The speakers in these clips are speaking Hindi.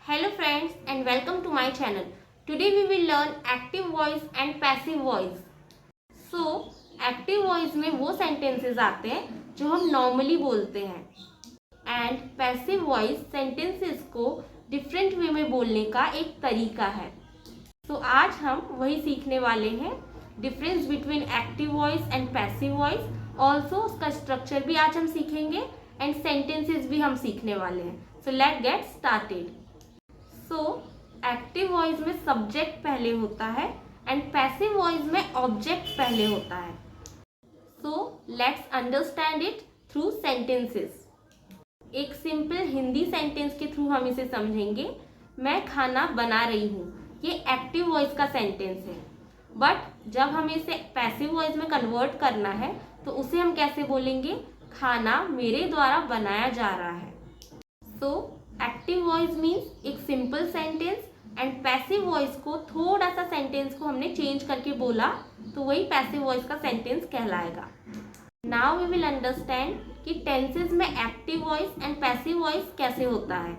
Hello friends and welcome to my channel. Today we will learn active voice and passive voice. So, active voice में वो sentences आते हैं जो हम normally बोलते हैं and passive voice sentences को different way में बोलने का एक तरीका है. तो आज हम वही सीखने वाले हैं, difference between active voice and passive voice. Also उसका structure भी आज हम सीखेंगे and sentences भी हम सीखने वाले हैं. So let's get started. So active voice में सब्जेक्ट पहले होता है एंड पैसिव वॉइस में ऑब्जेक्ट पहले होता है. So let's understand it through sentences. एक सिंपल हिंदी सेंटेंस के थ्रू हम इसे समझेंगे. मैं खाना बना रही हूँ, ये एक्टिव वॉइस का सेंटेंस है. बट जब हमें इसे पैसिव वॉइस में कन्वर्ट करना है तो उसे हम कैसे बोलेंगे? खाना मेरे द्वारा बनाया जा रहा है. सो एक्टिव वॉइस मीन्स एक simple sentence and passive voice को थोड़ा सा सेंटेंस को हमने चेंज करके बोला तो वही पैसिव वॉइस का सेंटेंस कहलाएगा. नाउ वी विल अंडरस्टैंड कि टेंसेस में active voice and passive voice कैसे होता है.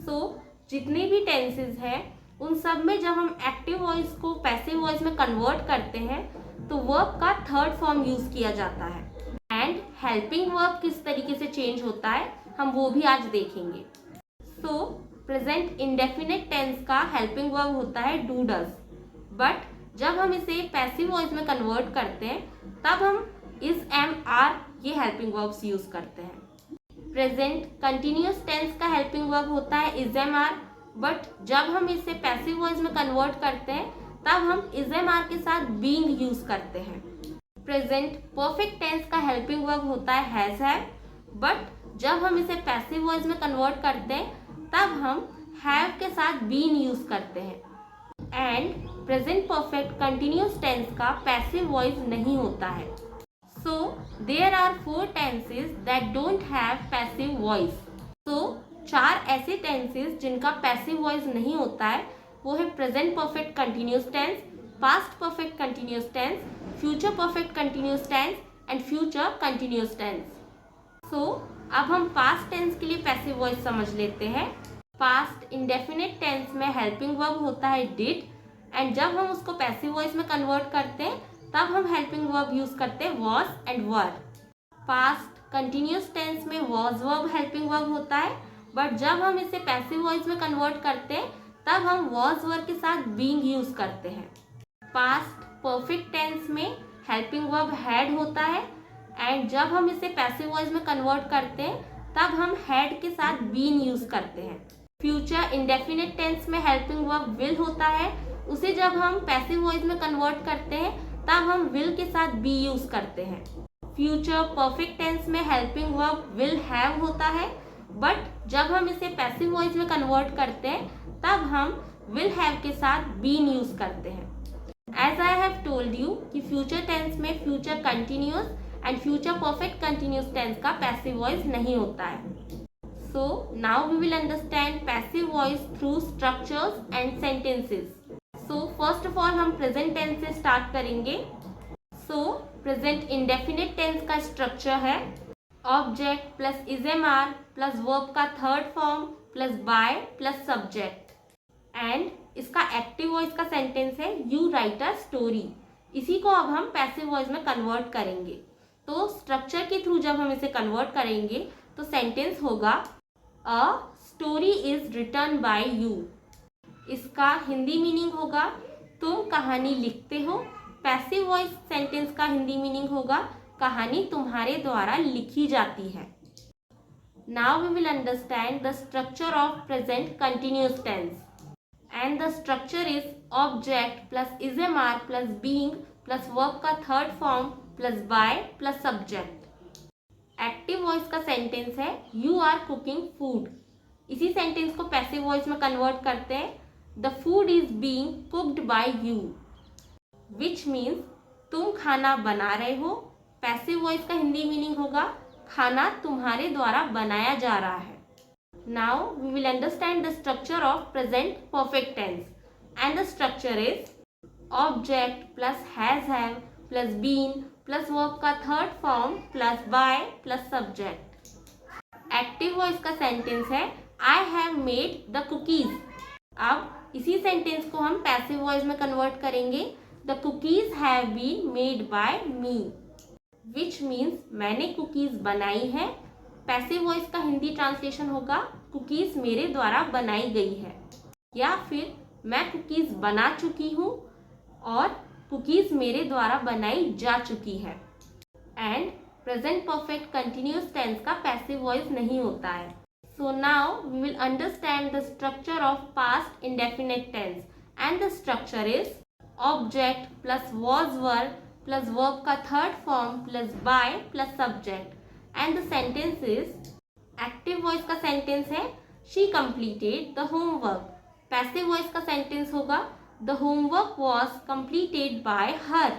सो जितने भी टेंसेस हैं उन सब में जब हम एक्टिव वॉइस को पैसिव वॉइस में कन्वर्ट करते हैं तो वर्ब का थर्ड फॉर्म यूज किया जाता है एंड हेल्पिंग वर्ब किस तरीके से चेंज होता है हम वो भी आज देखेंगे. सो प्रेजेंट इंडेफिनिट टेंस का हेल्पिंग वर्ब होता है डू डज. बट जब हम इसे पैसिव वॉइस में कन्वर्ट करते हैं तब हम इज एम आर ये हेल्पिंग वर्ब्स यूज करते हैं. प्रेजेंट कंटिन्यूअस टेंस का हेल्पिंग वर्ब होता है इज एम आर. बट जब हम इसे पैसिव वॉइस में कन्वर्ट करते हैं तब हम इज एम आर के साथ बीइंग यूज करते हैं. प्रेजेंट परफेक्ट टेंस का हेल्पिंग वर्ब होता है हैज हैव. बट जब हम इसे पैसिव वॉइस में कन्वर्ट करते हैं तब हम हैव के साथ बीन यूज करते हैं. And present perfect continuous tense का पैसिव वॉइस नहीं होता है. So there are 4 tenses that don't have passive voice. तो 4 ऐसे टेंसेस जिनका पैसिव वॉइस नहीं होता है वो है present perfect continuous tense, past perfect continuous tense, future perfect continuous tense and future continuous tense. So अब हम पास्ट टेंस के लिए पैसिव वॉइस समझ लेते हैं. पास्ट इंडेफिनिट टेंस में हेल्पिंग वर्ब होता है डिड एंड जब हम उसको पैसिव वॉइस में कन्वर्ट करते हैं तब हम हेल्पिंग वर्ब यूज करते हैं was and were. Past continuous tense में वॉज वर्ब हेल्पिंग वर्ब होता है बट जब हम इसे पैसिव वॉइस में कन्वर्ट करते हैं तब हम वॉज वर के साथ बीइंग यूज करते हैं. पास्ट परफेक्ट टेंस में हेल्पिंग वर्ब हैड होता है एंड जब हम इसे पैसिव वॉइस में कन्वर्ट करते हैं तब हम हैड के साथ बीन यूज करते हैं. फ्यूचर इंडेफिनिट टेंस में हेल्पिंग वर्ब विल होता है, उसे जब हम पैसिव वॉइस में कन्वर्ट करते हैं तब हम विल के साथ बी यूज करते हैं. फ्यूचर परफेक्ट टेंस में हेल्पिंग वर्ब विल हैव होता है बट जब हम इसे पैसिव वॉइस में कन्वर्ट करते हैं तब हम विल हैव के साथ बीन यूज करते हैं. As I have told you कि फ्यूचर टेंस में future continuous and future perfect continuous tense का पैसिव वॉइस नहीं होता है. So now we will understand passive voice through structures and sentences. So first of all हम प्रेजेंट टेंस से स्टार्ट करेंगे. सो प्रेजेंट इंडेफिनिट टेंस का स्ट्रक्चर है object plus is am are plus verb का third form plus by plus subject and इसका एक्टिव वॉइस का सेंटेंस है यू राइट अ स्टोरी. इसी को अब हम पैसिव वॉइस में कन्वर्ट करेंगे. तो स्ट्रक्चर के थ्रू जब हम इसे कन्वर्ट करेंगे तो सेंटेंस होगा a story is written by you. इसका हिंदी मीनिंग होगा तुम कहानी लिखते हो. पैसिव वॉइस सेंटेंस का हिंदी मीनिंग होगा कहानी तुम्हारे द्वारा लिखी जाती है. Now we will understand the structure of present continuous tense and the structure is object plus is am are plus being plus verb का third form plus by plus subject. Active voice का सेंटेंस है यू आर कुकिंग फूड. इसी सेंटेंस को पैसिव वॉइस में कन्वर्ट करते हैं the food is being cooked by you which means तुम खाना बना रहे हो. पैसिव वॉइस का हिंदी मीनिंग होगा खाना तुम्हारे द्वारा बनाया जा रहा है. Now we will understand the structure of present perfect tense and the structure is object plus has have plus been plus verb का third form plus by plus subject. Active voice का सेंटेंस है I have made the cookies. अब इसी सेंटेंस को हम पैसिव वॉइस में कन्वर्ट करेंगे। The cookies have been made by me, which means मैंने कुकीज बनाई है। पैसिव वॉइस का हिंदी ट्रांसलेशन होगा कुकीज मेरे द्वारा बनाई गई है, या फिर मैं कुकीज बना चुकी हूँ और कुकीज मेरे द्वारा बनाई जा चुकी है। And present perfect continuous tense का पैसिव वॉइस नहीं होता है। So now we will understand the structure of past indefinite tense, and the structure is object plus was were plus verb का third form plus by plus subject. And the sentence is, active voice का सेंटेंस है she completed the homework. Passive voice का सेंटेंस होगा the homework was completed by her.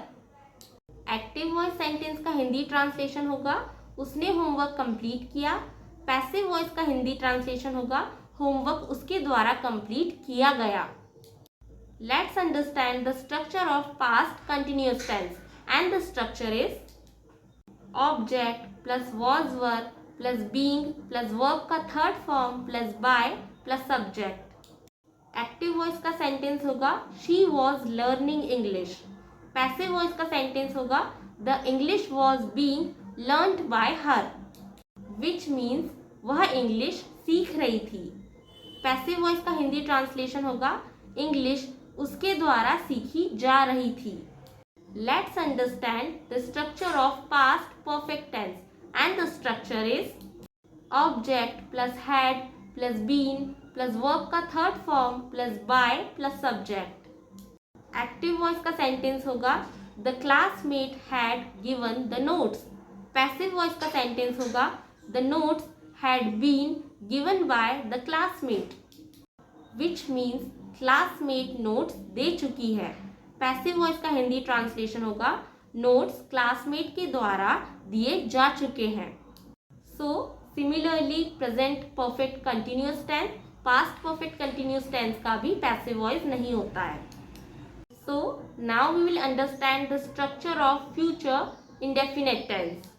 Active voice sentence का हिंदी ट्रांसलेशन होगा उसने होमवर्क कंप्लीट किया। पैसिव वॉइस का हिंदी ट्रांसलेशन होगा होमवर्क उसके द्वारा कंप्लीट किया गया। Let's understand the structure of past continuous tense, and the structure is object plus was were plus being plus verb का third form plus by plus subject. Active voice का सेंटेंस होगा she was learning English. Passive voice का सेंटेंस होगा the English was being learned by her, which means वह इंग्लिश सीख रही थी। पैसिव वॉइस का हिंदी ट्रांसलेशन होगा इंग्लिश उसके द्वारा सीखी जा रही थी। Let's understand the structure of past perfect tense, and the structure is object plus had plus been plus verb का third form plus by plus subject. Active voice का सेंटेंस होगा the classmate had given the notes. Passive voice का सेंटेंस होगा the notes had been given by the classmate, which means classmate notes दे चुकी है। पैसिव वॉइस का हिंदी ट्रांसलेशन होगा नोट्स क्लासमेट के द्वारा दिए जा चुके हैं। So similarly present perfect continuous tense, past perfect continuous tense का भी पैसिव वॉइस नहीं होता है। So now we will understand the structure of future indefinite tense,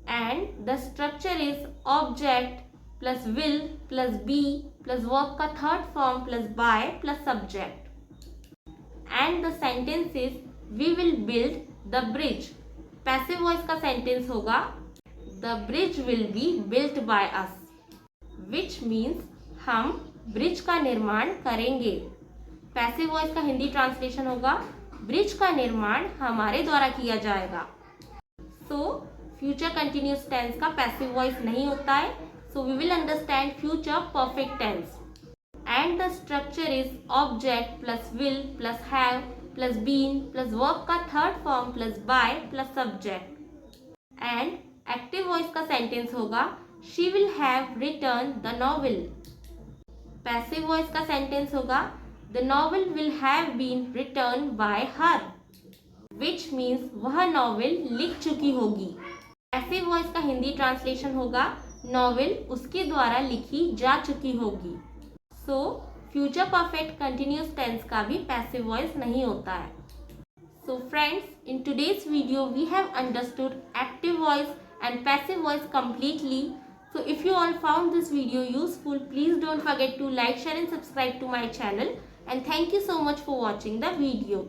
and the structure is object plus will plus be plus verb का third form plus by plus subject. And the sentence is we will build the bridge. Passive voice का सेंटेंस होगा the bridge will be built by us, which means हम ब्रिज का निर्माण करेंगे। पैसिव वॉइस का हिंदी ट्रांसलेशन होगा ब्रिज का निर्माण हमारे द्वारा किया जाएगा। सो फ्यूचर कंटिन्यूअस टेंस का पैसिव वॉइस नहीं होता है। So we will understand future perfect tense, and the structure is object plus will plus have plus been plus verb का third form plus by plus subject. And active voice का सेंटेंस होगा she will have return the novel. Passive voice का सेंटेंस होगा the novel will have been return by her, which means वह नॉवेल लिख चुकी होगी। पैसिव वॉइस का हिंदी ट्रांसलेशन होगा नॉवेल उसके द्वारा लिखी जा चुकी होगी। So future perfect continuous tense का भी पैसिव वॉइस नहीं होता है। So friends, in today's video we have understood active voice and passive voice completely. So if you all found this video useful, please don't forget to like, share and subscribe to my channel. And thank you so much for watching the video.